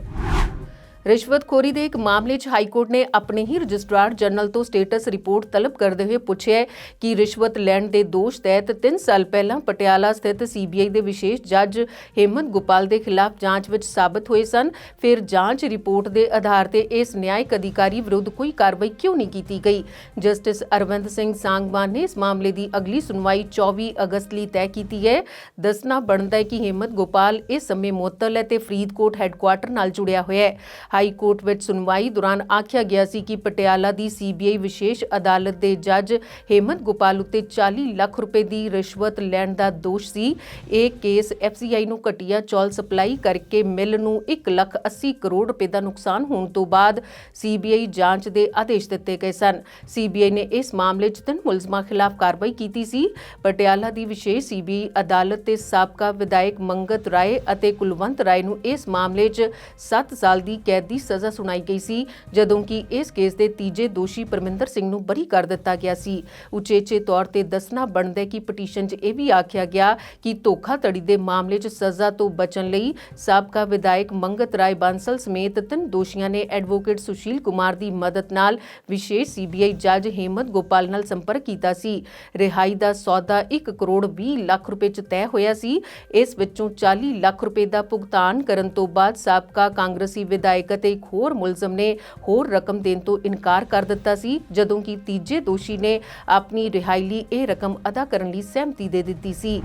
ਰਿਸ਼ਵਤਖੋਰੀ ਦੇ ਇੱਕ ਮਾਮਲੇ 'ਚ ਹਾਈਕੋਰਟ ਨੇ ਆਪਣੇ ਹੀ ਰਜਿਸਟਰਾਰ ਜਨਰਲ ਤੋਂ ਸਟੇਟਸ ਰਿਪੋਰਟ ਤਲਬ ਕਰਦੇ ਹੋਏ ਪੁੱਛਿਆ ਕਿ ਰਿਸ਼ਵਤ ਲੈਣ ਦੇ ਦੋਸ਼ ਤਹਿਤ 3 ਸਾਲ ਪਹਿਲਾਂ ਪਟਿਆਲਾ ਸਥਿਤ ਸੀਬੀਆਈ ਦੇ ਵਿਸ਼ੇਸ਼ ਜੱਜ ਹਿੰਮਤ ਗੋਪਾਲ ਦੇ ਖਿਲਾਫ ਜਾਂਚ ਵਿੱਚ ਸਾਬਤ ਹੋਏ ਸਨ। ਫਿਰ ਜਾਂਚ ਰਿਪੋਰਟ ਦੇ ਆਧਾਰ ਤੇ ਇਸ ਨਿਆਇਕ ਅਧਿਕਾਰੀ ਵਿਰੁੱਧ ਕੋਈ ਕਾਰਵਾਈ ਕਿਉਂ ਨਹੀਂ ਕੀਤੀ ਗਈ। ਜਸਟਿਸ ਅਰਵਿੰਦ ਸਿੰਘ ਸਾਂਗਵਾਨ ਨੇ ਇਸ ਮਾਮਲੇ ਦੀ ਅਗਲੀ ਸੁਣਵਾਈ 24 ਅਗਸਤ ਲਈ ਤੈਅ ਕੀਤੀ ਹੈ। ਦੱਸਣਾ ਬਣਦਾ ਹੈ ਕਿ ਹਿੰਮਤ ਗੋਪਾਲ ਇਸ ਸਮੇਂ ਮੁਅੱਤਲ ਹੈ ਤੇ ਫਰੀਦਕੋਟ ਹੈੱਡਕੁਆਰਟਰ ਨਾਲ ਜੁੜਿਆ ਹੋਇਆ ਹੈ। ਹਾਈ ਕੋਰਟ ਵਿੱਚ ਸੁਣਵਾਈ ਦੌਰਾਨ ਆਖਿਆ ਗਿਆ ਸੀ ਕਿ ਪਟਿਆਲਾ ਦੀ ਸੀਬੀਆਈ ਵਿਸ਼ੇਸ਼ ਅਦਾਲਤ ਦੇ ਜੱਜ ਹਿੰਮਤ ਗੋਪਾਲ ਉੱਤੇ 40 ਲੱਖ ਰੁਪਏ ਦੀ ਰਿਸ਼ਵਤ ਲੈਣ ਦਾ ਦੋਸ਼ ਸੀ। ਇਹ ਕੇਸ ਐਫਸੀਆਈ ਨੂੰ ਘਟੀਆ ਚੌਲ ਸਪਲਾਈ ਕਰਕੇ ਮਿਲ ਨੂੰ 1,80 ਕਰੋੜ ਰੁਪਏ ਦਾ ਨੁਕਸਾਨ ਹੋਣ ਤੋਂ ਬਾਅਦ ਸੀਬੀਆਈ ਜਾਂਚ ਦੇ ਆਦੇਸ਼ ਦਿੱਤੇ ਗਏ ਸਨ। ਸੀਬੀਆਈ ਨੇ ਇਸ ਮਾਮਲੇ 'ਚ 3 ਮੁਲਜ਼ਮਾਂ ਖਿਲਾਫ ਕਾਰਵਾਈ ਕੀਤੀ ਸੀ। ਪਟਿਆਲਾ ਦੀ ਵਿਸ਼ੇਸ਼ ਸੀਬੀਆਈ ਅਦਾਲਤ ਤੇ ਸਾਬਕਾ ਵਿਧਾਇਕ ਮੰਗਤ ਰਾਏ ਅਤੇ ਕੁਲਵੰਤ ਰਾਏ ਨੂੰ ਇਸ ਮਾਮਲੇ 'ਚ 7 ਸਾਲ ਦੀ ਕੈਦ ਦੀ ਸਜ਼ਾ ਸੁਣਾਈ ਗਈ ਸੀ, ਜਦੋਂ ਕਿ ਇਸ ਕੇਸ ਦੇ ਤੀਜੇ ਦੋਸ਼ੀ ਪਰਮਿੰਦਰ ਸਿੰਘ ਨੂੰ ਬਰੀ ਕਰ ਦਿੱਤਾ ਗਿਆ ਸੀ। ਉਚੇਚੇ ਤੌਰ ਤੇ ਦੱਸਣਾ ਬਣਦਾ ਹੈ ਕਿ ਪਟੀਸ਼ਨ 'ਚ ਇਹ ਵੀ ਆਖਿਆ ਗਿਆ ਕਿ ਧੋਖਾਧੜੀ ਦੇ ਮਾਮਲੇ 'ਚ ਸਜ਼ਾ ਤੋਂ ਬਚਣ ਲਈ ਸਾਬਕਾ ਵਿਧਾਇਕ ਮੰਗਤ ਰਾਏ ਬਾਂਸਲ ਸਮੇਤ 3 ਦੋਸ਼ੀਆਂ ਨੇ ਐਡਵੋਕੇਟ ਸੁਸ਼ੀਲ ਕੁਮਾਰ ਦੀ ਮਦਦ ਨਾਲ ਵਿਸ਼ੇਸ਼ ਸੀਬੀਆਈ ਜੱਜ ਹਿੰਮਤ ਗੋਪਾਲ ਨਾਲ ਸੰਪਰਕ ਕੀਤਾ ਸੀ। ਰਿਹਾਈ ਦਾ ਸੌਦਾ 1 ਕਰੋੜ 20 ਲੱਖ ਰੁਪਏ 'ਚ ਤੈਅ ਹੋਇਆ ਸੀ। ਇਸ ਵਿੱਚੋਂ 40 ਲੱਖ ਰੁਪਏ ਦਾ ਭੁਗਤਾਨ ਕਰਨ ਤੋਂ ਬਾਅਦ ਸਾਬਕਾ ਕਾਂਗਰਸੀ ਵਿਧਾਇਕ ਅਤੇ ਇੱਕ ਹੋਰ ਮੁਲਜ਼ਮ ਨੇ ਹੋਰ ਰਕਮ ਦੇਣ ਤੋਂ ਇਨਕਾਰ ਕਰ ਦਿੱਤਾ ਸੀ, ਜਦੋਂ ਕਿ ਤੀਜੇ ਦੋਸ਼ੀ ਨੇ ਆਪਣੀ ਰਿਹਾਈ ਲਈ ਇਹ ਰਕਮ ਅਦਾ ਕਰਨ ਲਈ ਸਹਿਮਤੀ ਦੇ ਦਿੱਤੀ ਸੀ।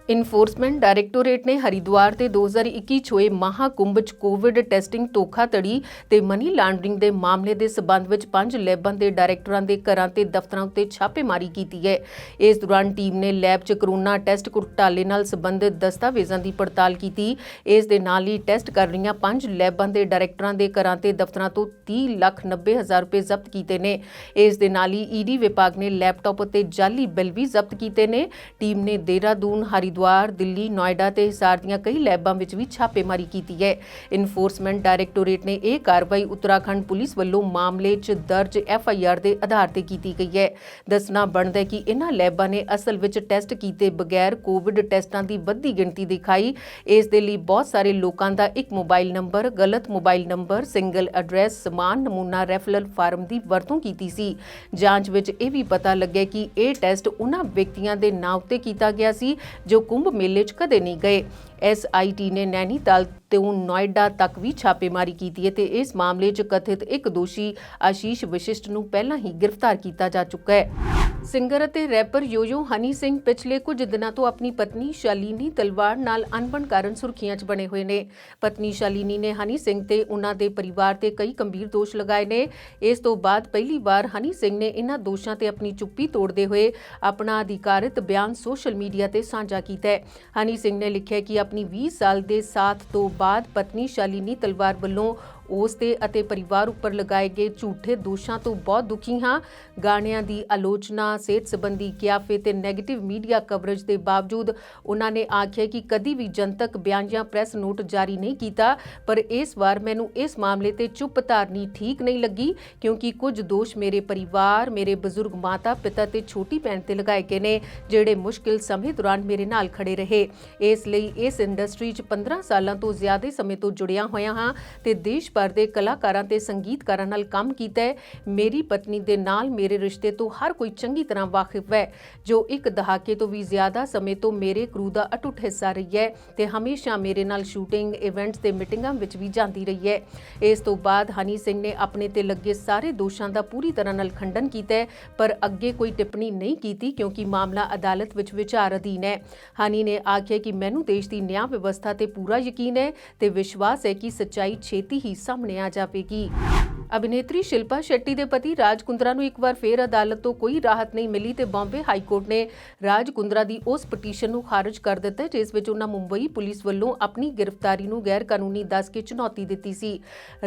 ਇਨਫੋਰਸਮੈਂਟ ਡਾਇਰੈਕਟੋਰੇਟ ਨੇ ਹਰਿਦੁਆਰ ਤੇ 2021 ਚ ਹੋਏ ਮਹਾਕੁੰਭ 'ਚ ਕੋਵਿਡ ਟੈਸਟਿੰਗ ਧੋਖਾਧੜੀ ਤੇ ਮਨੀ ਲਾਂਡਰਿੰਗ ਦੇ ਮਾਮਲੇ ਦੇ ਸਬੰਧ ਵਿੱਚ 5 ਲੈਬਾਂ ਦੇ ਡਾਇਰੈਕਟਰਾਂ ਦੇ ਘਰਾਂ ਤੇ ਦਫ਼ਤਰਾਂ ਉੱਤੇ ਛਾਪੇਮਾਰੀ ਕੀਤੀ ਹੈ। ਇਸ ਦੌਰਾਨ ਟੀਮ ਨੇ ਲੈਬ 'ਚ ਕਰੋਨਾ ਟੈਸਟ ਘੁਟਾਲੇ ਨਾਲ ਸੰਬੰਧਿਤ ਦਸਤਾਵੇਜ਼ਾਂ ਦੀ ਪੜਤਾਲ ਕੀਤੀ। ਇਸ ਦੇ ਨਾਲ ਹੀ ਟੈਸਟ ਕਰ ਰਹੀਆਂ 5 ਲੈਬਾਂ ਦੇ ਡਾਇਰੈਕਟਰਾਂ ਦੇ ਘਰਾਂ ਤੇ ਦਫ਼ਤਰਾਂ ਤੋਂ 30,90,000 ਰੁਪਏ ਜ਼ਬਤ ਕੀਤੇ ਨੇ। ਇਸ ਦੇ ਨਾਲ ਹੀ ਈਡੀ ਵਿਭਾਗ ਨੇ ਲੈਪਟਾਪ ਅਤੇ ਜਾਲੀ ਬਿੱਲ ਵੀ ਜ਼ਬਤ ਕੀਤੇ ਨੇ। ਟੀਮ ਨੇ ਦੇਹਰਾਦੂਨ, ਹਰਿਦੁਆਰ, ਦਿੱਲੀ, ਨੋਇਡਾ ਤੇ ਹਿਸਾਰ ਦੀਆਂ ਕਈ ਲੈਬਾਂ ਵਿੱਚ ਵੀ ਛਾਪੇਮਾਰੀ ਕੀਤੀ ਹੈ। ਇਨਫੋਰਸਮੈਂਟ ਡਾਇਰੈਕਟੋਰੇਟ ਨੇ ਇਹ ਕਾਰਵਾਈ ਉੱਤਰਾਖੰਡ ਪੁਲਿਸ ਵੱਲੋਂ ਮਾਮਲੇ 'ਚ ਦਰਜ ਐਫਆਈਆਰ ਦੇ ਆਧਾਰ ਤੇ ਕੀਤੀ ਗਈ ਹੈ। ਦੱਸਣਾ ਬਣਦਾ ਹੈ ਕਿ ਇਹਨਾਂ ਲੈਬਾਂ ਨੇ ਅਸਲ ਵਿੱਚ ਟੈਸਟ ਕੀਤੇ ਬਗੈਰ ਕੋਵਿਡ ਟੈਸਟਾਂ ਦੀ ਵੱਧਦੀ ਗਿਣਤੀ ਦਿਖਾਈ। ਇਸ ਦੇ ਲਈ ਬਹੁਤ ਸਾਰੇ ਲੋਕਾਂ ਦਾ ਇੱਕ ਮੋਬਾਈਲ ਨੰਬਰ, ਗਲਤ ਮੋਬਾਈਲ ਨੰਬਰ, ਸਿੰਗਲ ਐਡਰੈਸ, ਸਮਾਨ ਨਮੂਨਾ ਰੈਫਰਲ ਫਾਰਮ ਦੀ ਵਰਤੋਂ ਕੀਤੀ ਸੀ। ਜਾਂਚ ਵਿੱਚ ਇਹ ਵੀ ਪਤਾ ਲੱਗਿਆ ਕਿ ਇਹ ਟੈਸਟ ਉਹਨਾਂ ਵਿਅਕਤੀਆਂ ਦੇ ਨਾਂ ਉੱਤੇ ਕੀਤਾ ਗਿਆ ਸੀ ਜੋ ਕੁੰਭ ਮੇਲੇ 'ਚ ਕਦੇ ਨਹੀਂ ਗਏ। SIT ਨੇ ਨੈਨੀਤਾਲ ਤੋਂ ਨੋਇਡਾ ਤੱਕ ਵੀ ਛਾਪੇਮਾਰੀ ਕੀਤੀ ਹੈ ਤੇ ਇਸ ਮਾਮਲੇ 'ਚ ਕਥਿਤ ਇੱਕ ਦੋਸ਼ੀ ਆਸ਼ੀਸ਼ ਵਸ਼ਿਸ਼ਟ ਨੂੰ ਪਹਿਲਾਂ ਹੀ ਗ੍ਰਿਫਤਾਰ ਕੀਤਾ ਜਾ ਚੁੱਕਾ ਹੈ। ਸਿੰਗਰ ਅਤੇ ਰੈਪਰ ਯੋਯੋ ਹਨੀ ਸਿੰਘ ਪਿਛਲੇ ਕੁਝ ਦਿਨਾਂ ਤੋਂ ਆਪਣੀ ਪਤਨੀ ਸ਼ਾਲੀਨੀ ਤਲਵਾੜ ਨਾਲ ਅਣਬਣ ਕਾਰਨ ਸੁਰਖੀਆਂ 'ਚ ਬਣੇ ਹੋਏ ਨੇ। ਪਤਨੀ ਸ਼ਾਲੀਨੀ ਨੇ ਹਨੀ ਸਿੰਘ ਤੇ ਉਹਨਾਂ ਦੇ ਪਰਿਵਾਰ ਤੇ ਕਈ ਗੰਭੀਰ ਦੋਸ਼ ਲਗਾਏ ਨੇ। ਇਸ ਤੋਂ ਬਾਅਦ ਪਹਿਲੀ ਵਾਰ ਹਨੀ ਸਿੰਘ ਨੇ ਇਹਨਾਂ ਦੋਸ਼ਾਂ ਤੇ ਆਪਣੀ ਚੁੱਪੀ ਤੋੜਦੇ ਹੋਏ ਆਪਣਾ ਅਧਿਕਾਰਿਤ ਬਿਆਨ ਸੋਸ਼ਲ ਮੀਡੀਆ ਤੇ ਸਾਂਝਾ ਕੀਤਾ ਹੈ। ਹਨੀ ਸਿੰਘ ਨੇ ਲਿਖਿਆ ਕਿ ਆਪਣੀ 20 ਸਾਲ ਦੇ ਸਾਥ ਤੋਂ ਬਾਅਦ ਪਤਨੀ ਸ਼ਾਲੀਨੀ ਤਲਵਾੜ ਵੱਲੋਂ ਉਸ ਤੇ ਅਤੇ ਪਰਿਵਾਰ ਉੱਪਰ ਲਗਾਏ ਗਏ ਝੂਠੇ ਦੋਸ਼ਾਂ ਤੋਂ ਬਹੁਤ ਦੁਖੀ ਹਾਂ। ਗਾਣਿਆਂ ਦੀ ਆਲੋਚਨਾ, ਸਿਹਤ ਸੰਬੰਧੀ ਕਿਆਫੇ ਤੇ ਨੈਗੇਟਿਵ ਮੀਡੀਆ ਕਵਰੇਜ ਦੇ ਬਾਵਜੂਦ ਉਹਨਾਂ ਨੇ ਆਖਿਆ ਕਿ ਕਦੀ ਵੀ ਜਨਤਕ ਬਿਆਨ ਜਾਂ ਪ੍ਰੈਸ ਨੋਟ ਜਾਰੀ ਨਹੀਂ ਕੀਤਾ, ਪਰ ਇਸ ਵਾਰ ਮੈਨੂੰ ਇਸ ਮਾਮਲੇ ਤੇ ਚੁੱਪ ਧਾਰਨੀ ਠੀਕ ਨਹੀਂ ਲੱਗੀ ਕਿਉਂਕਿ ਕੁਝ ਦੋਸ਼ ਮੇਰੇ ਪਰਿਵਾਰ, ਮੇਰੇ ਬਜ਼ੁਰਗ ਮਾਤਾ ਪਿਤਾ ਤੇ ਛੋਟੀ ਭੈਣ ਤੇ ਲਗਾਏ ਗਏ ਨੇ, ਜਿਹੜੇ ਮੁਸ਼ਕਿਲ ਸਮੇਂ ਦੌਰਾਨ ਮੇਰੇ ਨਾਲ ਖੜੇ ਰਹੇ। ਇਸ ਲਈ ਇਸ ਇੰਡਸਟਰੀ 'ਚ 15 ਸਾਲਾਂ ਤੋਂ ਜ਼ਿਆਦਾ ਸਮੇਂ ਤੋਂ ਜੁੜਿਆ ਹੋਇਆ ਹਾਂ ਤੇ ਦੇਸ਼ ਭਰ ਦੇ ਕਲਾਕਾਰਾਂ ਤੇ ਸੰਗੀਤਕਾਰਾਂ ਨਾਲ ਕੰਮ ਕੀਤਾ ਹੈ। ਮੇਰੀ ਪਤਨੀ ਦੇ ਨਾਲ ਮੇਰੇ ਰਿਸ਼ਤੇ ਤੋਂ ਹਰ ਕੋਈ ਚੰਗੀ ਤਰ੍ਹਾਂ ਵਾਕਿਫ ਹੈ, ਜੋ ਇੱਕ ਦਹਾਕੇ ਤੋਂ ਵੀ ਜ਼ਿਆਦਾ ਸਮੇਂ ਤੋਂ ਮੇਰੇ ਕਰੂ ਦਾ ਅਟੁੱਟ ਹਿੱਸਾ ਰਹੀ ਹੈ ਤੇ ਹਮੇਸ਼ਾ ਮੇਰੇ ਨਾਲ ਸ਼ੂਟਿੰਗ, ਇਵੈਂਟਸ ਤੇ ਮੀਟਿੰਗਾਂ ਵਿੱਚ ਵੀ ਜਾਂਦੀ ਰਹੀ ਹੈ। ਇਸ ਤੋਂ ਬਾਅਦ ਹਨੀ ਸਿੰਘ ਨੇ ਆਪਣੇ ਤੇ ਲੱਗੇ ਸਾਰੇ ਦੋਸ਼ਾਂ ਦਾ ਪੂਰੀ ਤਰ੍ਹਾਂ ਨਾਲ ਖੰਡਨ ਕੀਤਾ ਹੈ, ਪਰ ਅੱਗੇ ਕੋਈ ਟਿੱਪਣੀ ਨਹੀਂ ਕੀਤੀ ਕਿਉਂਕਿ ਮਾਮਲਾ ਅਦਾਲਤ ਵਿੱਚ ਵਿਚਾਰ ਅਧੀਨ ਹੈ। ਹਨੀ ਨੇ ਆਖਿਆ ਕਿ ਮੈਨੂੰ ਦੇਸ਼ ਦੀ ਨਿਆਂ ਵਿਵਸਥਾ ਤੇ ਪੂਰਾ ਯਕੀਨ ਹੈ ਤੇ ਵਿਸ਼ਵਾਸ ਹੈ ਕਿ ਸੱਚਾਈ ਛੇਤੀ ਹੀ ਸਾਹਮਣੇ ਆ ਜਾਵੇਗੀ। ਅਭਿਨੇਤਰੀ ਸ਼ਿਲਪਾ ਸ਼ੈੱਟੀ ਦੇ ਪਤੀ ਰਾਜ ਕੁੰਦਰਾ ਨੂੰ ਇੱਕ ਵਾਰ ਫੇਰ ਅਦਾਲਤ ਤੋਂ ਕੋਈ ਰਾਹਤ ਨਹੀਂ ਮਿਲੀ ਤੇ ਬੰਬੇ ਹਾਈ ਕੋਰਟ ਨੇ ਰਾਜ ਕੁੰਦਰਾ ਦੀ ਉਸ ਪਟੀਸ਼ਨ ਨੂੰ ਖਾਰਜ ਕਰ ਦਿੱਤਾ ਜਿਸ ਵਿੱਚ ਉਹਨਾਂ ਮੁੰਬਈ ਪੁਲਿਸ ਵੱਲੋਂ ਆਪਣੀ ਗ੍ਰਿਫਤਾਰੀ ਨੂੰ ਗੈਰ ਕਾਨੂੰਨੀ ਦੱਸ ਕੇ ਚੁਣੌਤੀ ਦਿੱਤੀ ਸੀ।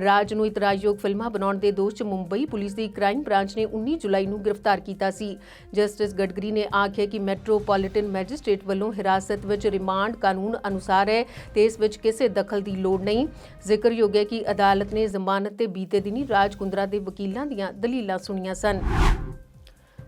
ਰਾਜ ਨੂੰ ਇਤਰਾਜ਼ਯੋਗ ਫਿਲਮਾਂ ਬਣਾਉਣ ਦੇ ਦੋਸ਼ 'ਚ ਮੁੰਬਈ ਪੁਲਿਸ ਦੀ ਕ੍ਰਾਈਮ ਬ੍ਰਾਂਚ ਨੇ 19 ਜੁਲਾਈ ਨੂੰ ਗ੍ਰਿਫਤਾਰ ਕੀਤਾ ਸੀ। ਜਸਟਿਸ ਗਡਕਰੀ ਨੇ ਆਖਿਆ ਕਿ ਮੈਟਰੋਪੋਲੀਟਨ ਮੈਜਿਸਟ੍ਰੇਟ ਵੱਲੋਂ ਹਿਰਾਸਤ ਵਿੱਚ ਰਿਮਾਂਡ ਕਾਨੂੰਨ ਅਨੁਸਾਰ ਹੈ ਤੇ ਇਸ ਵਿੱਚ ਕਿਸੇ ਦਖਲ ਦੀ ਲੋੜ ਨਹੀਂ। ਜ਼ਿਕਰਯੋਗ ਹੈ ਕਿ ਅਦਾਲਤ ਨੇ ਜ਼ਮਾਨਤ ਤੇ ਬੀਤੇ ਦਿਨੀ ਰਾਜ ਕੁੰਦਰਾ ਦੇ ਵਕੀਲਾਂ ਦੀਆਂ ਦਲੀਲਾਂ ਸੁਣੀਆਂ ਸਨ।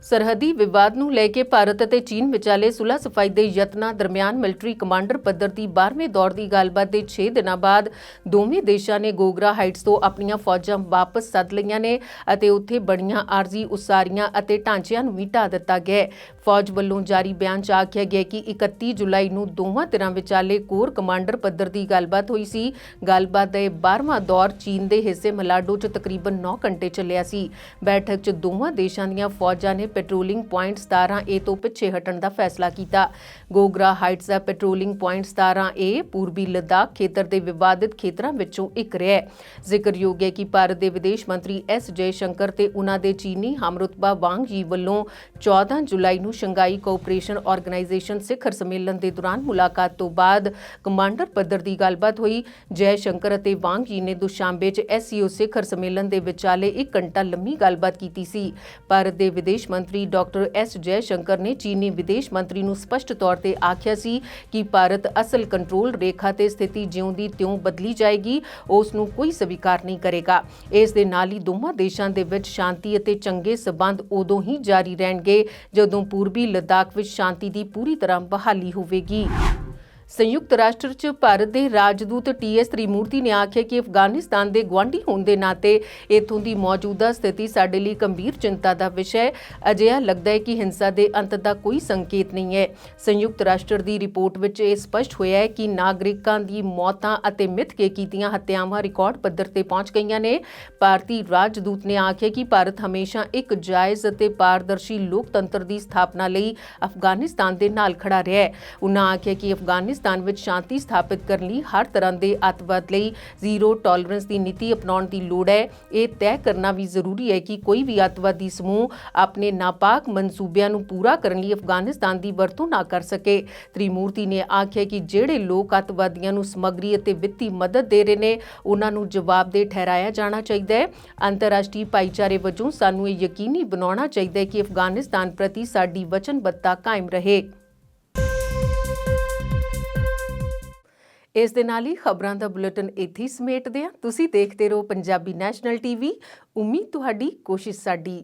ਸਰਹੱਦੀ ਵਿਵਾਦ ਨੂੰ ਲੈ ਕੇ ਭਾਰਤ ਅਤੇ ਚੀਨ ਵਿਚਾਲੇ ਸੁਲਹ ਸਫਾਈ ਦੇ ਯਤਨਾਂ ਦਰਮਿਆਨ ਮਿਲਟਰੀ ਕਮਾਂਡਰ ਪੱਧਰ ਦੀ 12ਵੇਂ ਦੌਰ ਦੀ ਗੱਲਬਾਤ ਦੇ 6 ਦਿਨਾਂ ਬਾਅਦ ਦੋਵੇਂ ਦੇਸ਼ਾਂ ਨੇ ਗੋਗਰਾ ਹਾਈਟਸ ਤੋਂ ਆਪਣੀਆਂ ਫੌਜਾਂ ਵਾਪਸ ਸੱਦ ਲਈਆਂ ਨੇ ਅਤੇ ਉੱਥੇ ਬਣੀਆਂ ਆਰਜ਼ੀ ਉਸਾਰੀਆਂ ਅਤੇ ਢਾਂਚਿਆਂ ਨੂੰ ਵੀ ਢਾਹ ਦਿੱਤਾ ਗਿਆ। ਫੌਜ ਵੱਲੋਂ ਜਾਰੀ ਬਿਆਨ 'ਚ ਆਖਿਆ ਗਿਆ ਕਿ 31 ਜੁਲਾਈ ਨੂੰ ਦੋਵਾਂ ਧਿਰਾਂ ਵਿਚਾਲੇ ਕੋਰ ਕਮਾਂਡਰ ਪੱਧਰ ਦੀ ਗੱਲਬਾਤ ਹੋਈ ਸੀ। ਗੱਲਬਾਤ ਦਾ 12ਵਾਂ ਦੌਰ ਚੀਨ ਦੇ ਹਿੱਸੇ ਮਲਾਡੋ 'ਚ ਤਕਰੀਬਨ 9 ਘੰਟੇ ਚੱਲਿਆ ਸੀ। ਬੈਠਕ 'ਚ ਦੋਵਾਂ ਦੇਸ਼ਾਂ ਦੀਆਂ ਫੌਜਾਂ ਨੇ ਪੈਟਰੋਲਿੰਗ ਪੁਆਇੰਟ 17A ਤੋਂ ਪਿੱਛੇ ਹਟਣ ਦਾ ਫੈਸਲਾ ਕੀਤਾ। ਗੋਗਰਾ ਹਾਈਟਸ ਦਾ ਪੈਟਰੋਲਿੰਗ ਪੁਆਇੰਟ 17A ਪੂਰਬੀ ਲੱਦਾਖ ਖੇਤਰ ਦੇ ਵਿਵਾਦਿਤ ਖੇਤਰਾਂ ਵਿੱਚੋਂ ਇੱਕ ਰਿਹਾ ਹੈ। ਜ਼ਿਕਰਯੋਗ ਹੈ ਕਿ ਭਾਰਤ ਦੇ ਵਿਦੇਸ਼ ਮੰਤਰੀ S ਜੈਸ਼ੰਕਰ ਤੇ ਉਨ੍ਹਾਂ ਦੇ ਚੀਨੀ ਹਮਰੁਤਬਾ ਵਾਂਗ ਯੀ ਵੱਲੋਂ 14 ਜੁਲਾਈ ਨੂੰ ਸ਼ੰਘਾਈ ਕੋਆਪਰੇਸ਼ਨ ਆਰਗੇਨਾਈਜੇਸ਼ਨ ਸਿਖਰ ਸੰਮੇਲਨ ਦੇ ਦੌਰਾਨ ਮੁਲਾਕਾਤ ਤੋਂ ਬਾਅਦ ਕਮਾਂਡਰ ਪੱਧਰ ਦੀ ਗੱਲਬਾਤ ਹੋਈ। ਜੈਸ਼ੰਕਰ ਅਤੇ ਵਾਂਗ ਯੀ ਨੇ ਦੁਸ਼ਾਂਬੇ 'ਚ SCO ਸਿਖਰ ਸੰਮੇਲਨ ਦੇ ਵਿਚਾਲੇ 1 ਘੰਟਾ ਲੰਮੀ ਗੱਲਬਾਤ ਕੀਤੀ ਸੀ। ਭਾਰਤ ਦੇ ਵਿਦੇਸ਼ ਮੰਤਰੀ ਡਾਕਟਰ S ਜੈਸ਼ੰਕਰ ਨੇ ਚੀਨੀ ਵਿਦੇਸ਼ ਮੰਤਰੀ ਨੂੰ ਸਪਸ਼ਟ ਤੌਰ ਤੇ ਆਖਿਆ ਸੀ ਕਿ ਭਾਰਤ ਅਸਲ ਕੰਟਰੋਲ ਰੇਖਾ ਤੇ ਸਥਿਤੀ ਜਿਉਂ ਦੀ ਤਿਉਂ ਬਦਲੀ ਜਾਏਗੀ, ਉਸ ਨੂੰ ਕੋਈ ਸਵੀਕਾਰ ਨਹੀਂ ਕਰੇਗਾ। ਇਸ ਦੇ ਨਾਲ ਹੀ ਦੋਵਾਂ ਦੇਸ਼ਾਂ ਦੇ ਵਿੱਚ ਸ਼ਾਂਤੀ ਅਤੇ ਚੰਗੇ ਸਬੰਧ ਉਦੋਂ ਹੀ ਜਾਰੀ ਰਹਿਣਗੇ ਜਦੋਂ ਪੂਰਬੀ ਲੱਦਾਖ ਵਿੱਚ ਸ਼ਾਂਤੀ ਦੀ ਪੂਰੀ ਤਰ੍ਹਾਂ ਬਹਾਲੀ ਹੋਵੇਗੀ। ਸੰਯੁਕਤ ਰਾਸ਼ਟਰ 'ਚ ਭਾਰਤ ਦੇ ਰਾਜਦੂਤ TS ਤ੍ਰਿਮੂਰਤੀ ਨੇ ਆਖਿਆ ਕਿ ਅਫਗਾਨਿਸਤਾਨ ਦੇ ਗੁਆਂਢੀ ਹੋਣ ਦੇ ਨਾਤੇ ਇੱਥੋਂ ਦੀ ਮੌਜੂਦਾ ਸਥਿਤੀ ਸਾਡੇ ਲਈ ਗੰਭੀਰ ਚਿੰਤਾ ਦਾ ਵਿਸ਼ਾ ਹੈ। ਅਜਿਹਾ ਲੱਗਦਾ ਹੈ ਕਿ ਹਿੰਸਾ ਦੇ ਅੰਤ ਦਾ ਕੋਈ ਸੰਕੇਤ ਨਹੀਂ ਹੈ। ਸੰਯੁਕਤ ਰਾਸ਼ਟਰ ਦੀ ਰਿਪੋਰਟ ਵਿੱਚ ਇਹ ਸਪਸ਼ਟ ਹੋਇਆ ਹੈ ਕਿ ਨਾਗਰਿਕਾਂ ਦੀ ਮੌਤਾਂ ਅਤੇ ਮਿੱਥ ਕੇ ਕੀਤੀਆਂ ਹੱਤਿਆਵਾਂ ਰਿਕਾਰਡ ਪੱਧਰ ਤੇ ਪਹੁੰਚ ਗਈਆਂ ਨੇ। ਭਾਰਤੀ ਰਾਜਦੂਤ ਨੇ ਆਖਿਆ ਕਿ ਭਾਰਤ ਹਮੇਸ਼ਾ ਇੱਕ ਜਾਇਜ਼ ਅਤੇ ਪਾਰਦਰਸ਼ੀ ਲੋਕਤੰਤਰ ਦੀ ਸਥਾਪਨਾ ਲਈ ਅਫਗਾਨਿਸਤਾਨ ਦੇ ਨਾਲ ਖੜਾ ਰਿਹਾ ਹੈ। ਉਨ੍ਹਾਂ ਆਖਿਆ ਕਿ ਅਫਗਾਨਿਸਤਾਨ ਵਿੱਚ ਸ਼ਾਂਤੀ ਸਥਾਪਿਤ ਕਰਨ ਲਈ ਹਰ ਤਰ੍ਹਾਂ ਦੇ ਅੱਤਵਾਦ ਲਈ ਜ਼ੀਰੋ ਟੋਲਰੈਂਸ ਦੀ ਨੀਤੀ ਅਪਣਾਉਣ ਦੀ ਲੋੜ ਹੈ। ਇਹ ਤੈਅ ਕਰਨਾ ਵੀ ਜ਼ਰੂਰੀ ਹੈ ਕਿ ਕੋਈ ਵੀ ਅੱਤਵਾਦੀ ਸਮੂਹ ਆਪਣੇ ਨਾਪਾਕ ਮਨਸੂਬਿਆਂ ਨੂੰ ਪੂਰਾ ਕਰਨ ਲਈ ਅਫਗਾਨਿਸਤਾਨ ਦੀ ਵਰਤੋਂ ਨਾ ਕਰ ਸਕੇ। ਤ੍ਰਿਮੂਰਤੀ ਨੇ ਆਖਿਆ ਕਿ ਜਿਹੜੇ ਲੋਕ ਅੱਤਵਾਦੀਆਂ ਨੂੰ ਸਮੱਗਰੀ ਅਤੇ ਵਿੱਤੀ ਮਦਦ ਦੇ ਰਹੇ ਨੇ, ਉਹਨਾਂ ਨੂੰ ਜਵਾਬਦੇਹ ਠਹਿਰਾਇਆ ਜਾਣਾ ਚਾਹੀਦਾ ਹੈ। ਅੰਤਰਰਾਸ਼ਟਰੀ ਭਾਈਚਾਰੇ ਵਜੋਂ ਸਾਨੂੰ ਇਹ ਯਕੀਨੀ ਬਣਾਉਣਾ ਚਾਹੀਦਾ ਹੈ ਕਿ ਅਫਗਾਨਿਸਤਾਨ ਪ੍ਰਤੀ ਸਾਡੀ ਵਚਨਬੱਧਤਾ ਕਾਇਮ ਰਹੇ। ਇਸ ਦੇ ਨਾਲ ਹੀ ਖਬਰਾਂ ਦਾ ਬੁਲੇਟਿਨ ਇੱਥੇ ਹੀ ਸਮੇਟਦੇ ਹਾਂ। ਤੁਸੀਂ ਦੇਖਦੇ ਰਹੋ ਪੰਜਾਬੀ ਨੈਸ਼ਨਲ TV। ਉਮੀਦ ਤੁਹਾਡੀ, ਕੋਸ਼ਿਸ਼ ਸਾਡੀ।